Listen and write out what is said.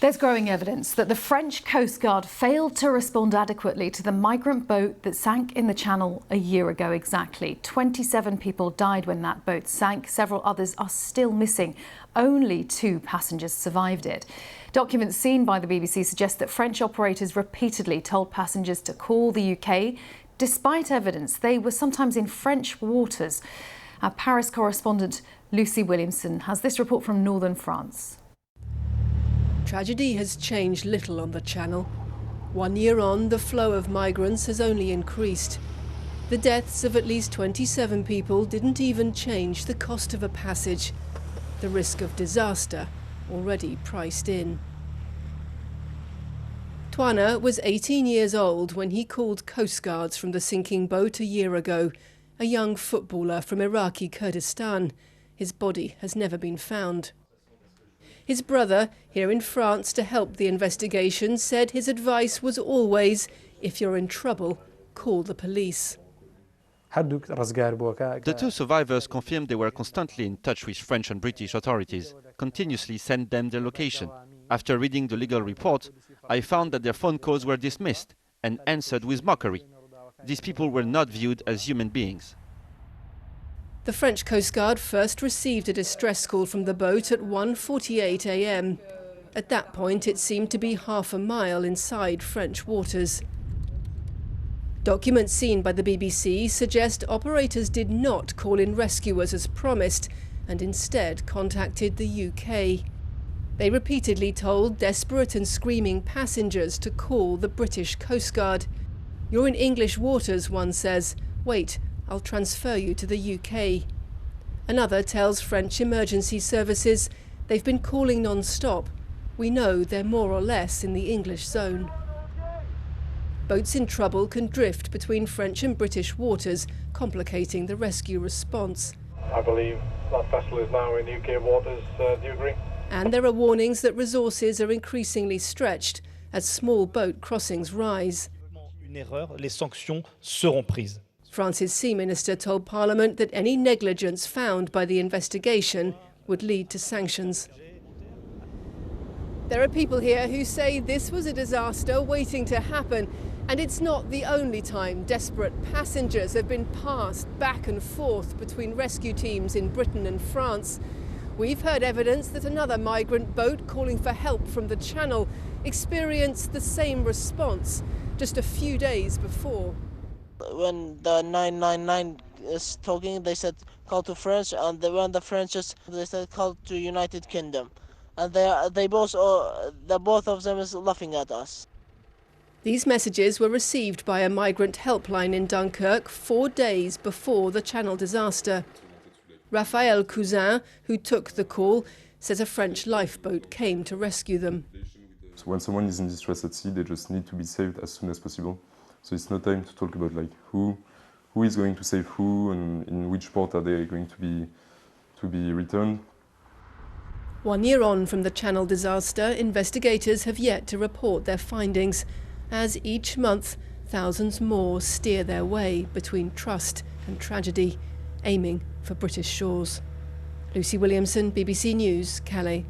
There's growing evidence that the French coastguard failed to respond adequately to the migrant boat that sank in the Channel a year ago exactly. 27 people died when that boat sank. Several others are still missing. Only 2 passengers survived it. Documents seen by the BBC suggest that French operators repeatedly told passengers to call the UK. Despite evidence, they were sometimes in French waters. Our Paris correspondent Lucy Williamson has this report from northern France. Tragedy has changed little on the Channel. 1 year on, the flow of migrants has only increased. The deaths of at least 27 people didn't even change the cost of a passage. The risk of disaster already priced in. Twana was 18 years old when he called coastguards from the sinking boat a year ago, a young footballer from Iraqi Kurdistan. His body has never been found. His brother, here in France to help the investigation, said his advice was always, if you're in trouble, call the police. The 2 survivors confirmed they were constantly in touch with French and British authorities, continuously sent them their location. After reading the legal report, I found that their phone calls were dismissed and answered with mockery. These people were not viewed as human beings. The French Coast Guard first received a distress call from the boat at 1:48 a.m. At that point, it seemed to be half a mile inside French waters. Documents seen by the BBC suggest operators did not call in rescuers as promised and instead contacted the UK. They repeatedly told desperate and screaming passengers to call the British Coast Guard. "You're in English waters," one says. "Wait, I'll transfer you to the UK." Another tells French emergency services they've been calling non-stop. "We know they're more or less in the English zone." Boats in trouble can drift between French and British waters, complicating the rescue response. I believe that vessel is now in UK waters. Do you agree? And there are warnings that resources are increasingly stretched as small boat crossings rise. Les sanctions seront prises. France's Sea Minister told Parliament that any negligence found by the investigation would lead to sanctions. There are people here who say this was a disaster waiting to happen, and it's not the only time desperate passengers have been passed back and forth between rescue teams in Britain and France. We've heard evidence that another migrant boat calling for help from the Channel experienced the same response just a few days before. When the 999 is talking, they said call to France, and when the French they said call to United Kingdom, and the both of them is laughing at us. These messages were received by a migrant helpline in Dunkirk 4 days before the Channel disaster. Raphael Cousin, who took the call, says a French lifeboat came to rescue them. So when someone is in distress at sea, they just need to be saved as soon as possible. So it's no time to talk about like who is going to save who and in which port are they going to be returned. 1 year on from the Channel disaster, investigators have yet to report their findings, as each month thousands more steer their way between trust and tragedy, aiming for British shores. Lucy Williamson, BBC News, Calais.